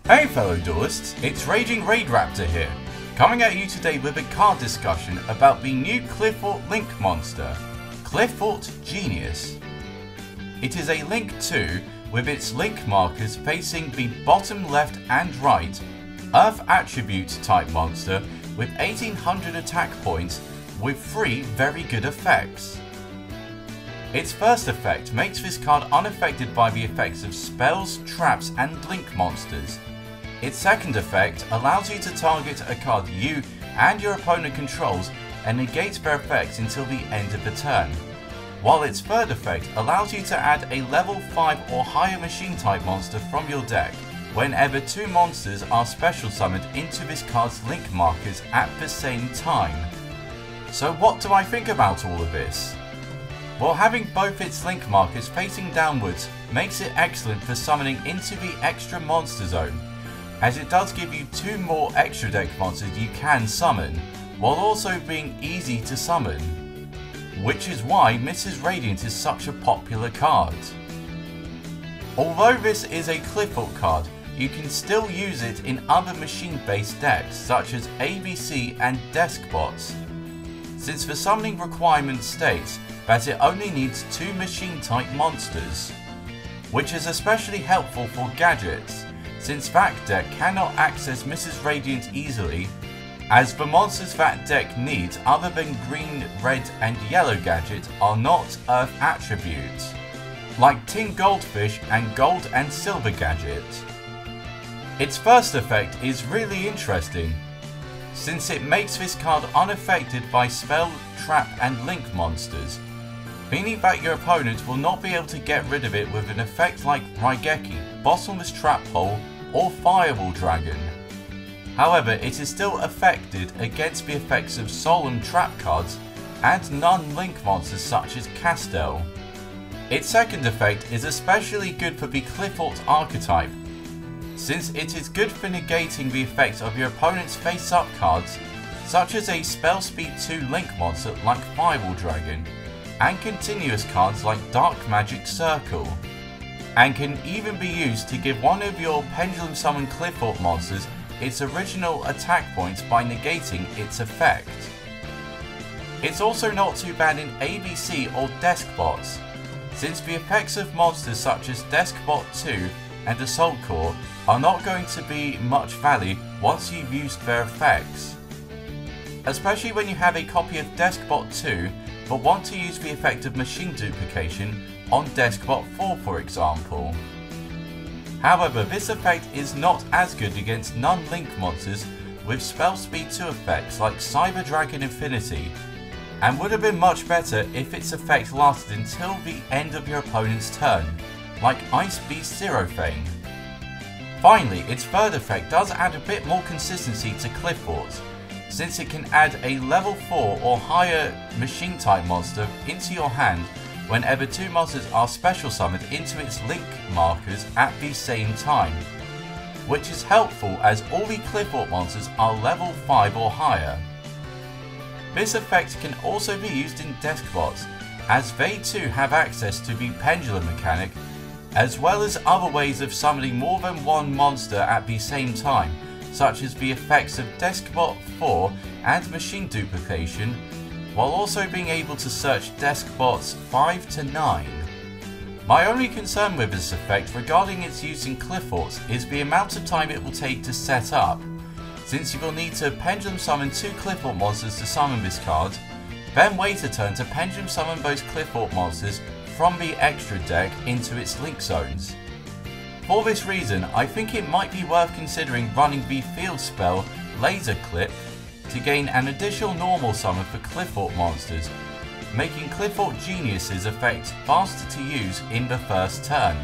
Hey fellow duelists, it's RagingRaidRaptor here, coming at you today with a card discussion about the new Qliphort Link monster, Qliphort Genius. It is a Link 2 with its link markers facing the bottom left and right, Earth attribute type monster with 1800 attack points with 3 very good effects. Its first effect makes this card unaffected by the effects of spells, traps and link monsters. Its second effect allows you to target a card you and your opponent controls and negates their effects until the end of the turn, while its third effect allows you to add a level 5 or higher machine type monster from your deck whenever 2 monsters are special summoned into this card's link markers at the same time. So what do I think about all of this? Well, having both its link markers facing downwards makes it excellent for summoning into the extra monster zone, as it does give you 2 more extra deck monsters you can summon, while also being easy to summon, which is why Mrs. Radiant is such a popular card. Although this is a Qliphort card, you can still use it in other machine-based decks such as ABC and Deskbots, since the summoning requirement states that it only needs 2 machine-type monsters, which is especially helpful for gadgets, since that deck cannot access Mrs. Radiant easily, as the monsters that deck needs other than green, red and yellow gadgets are not Earth attributes, like Tin Goldfish and Gold and Silver gadget. Its first effect is really interesting, since it makes this card unaffected by spell, trap and link monsters, meaning that your opponent will not be able to get rid of it with an effect like Raigeki, Bottomless Trap Hole or Fireball Dragon. However, it is still affected against the effects of Solemn Trap cards and non-link monsters such as Castell. Its second effect is especially good for the Qliphort archetype, since it is good for negating the effects of your opponent's face-up cards, such as a Spell Speed 2 link monster like Fireball Dragon, and continuous cards like Dark Magic Circle, and can even be used to give one of your Pendulum Summon Qliphort monsters its original attack points by negating its effect. It's also not too bad in ABC or Deskbots, since the effects of monsters such as Deskbot 2 and Assault Core are not going to be much value once you've used their effects, especially when you have a copy of Deskbot 2 but want to use the effect of machine duplication on Deskbot 4 for example. However, this effect is not as good against non-link monsters with spell speed 2 effects like Cyber Dragon Infinity, and would have been much better if its effect lasted until the end of your opponent's turn, like Ice Beast Zerophane. Finally, its third effect does add a bit more consistency to Qliphort, since it can add a level 4 or higher machine type monster into your hand whenever 2 monsters are special summoned into its link markers at the same time, which is helpful as all the Qliphort monsters are level 5 or higher. This effect can also be used in Deskbots, as they too have access to the pendulum mechanic, as well as other ways of summoning more than one monster at the same time, such as the effects of Deskbot 4 and machine duplication, while also being able to search Deskbots 5 to 9. My only concern with this effect regarding its use in Qliphort is the amount of time it will take to set up, since you will need to pendulum summon 2 Qliphort monsters to summon this card, then wait a turn to pendulum summon those Qliphort monsters from the extra deck into its link zones. For this reason, I think it might be worth considering running the field spell Laser Clip to gain an additional normal summon for Qliphort monsters, making Qliphort Genius's effect faster to use in the first turn.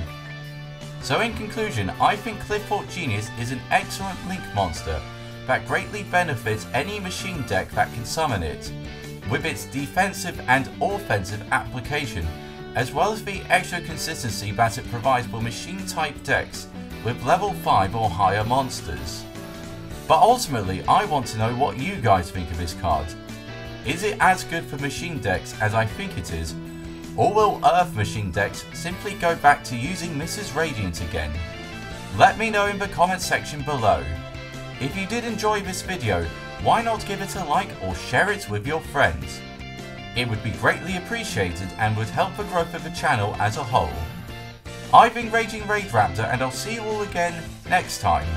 So in conclusion, I think Qliphort Genius is an excellent link monster that greatly benefits any machine deck that can summon it, with its defensive and offensive application, as well as the extra consistency that it provides for machine type decks with level 5 or higher monsters. But ultimately, I want to know what you guys think of this card. Is it as good for machine decks as I think it is, or will Earth machine decks simply go back to using Mrs. Radiant again? Let me know in the comment section below. If you did enjoy this video, why not give it a like or share it with your friends? It would be greatly appreciated and would help the growth of the channel as a whole. I've been RagingRaidRaptor and I'll see you all again next time.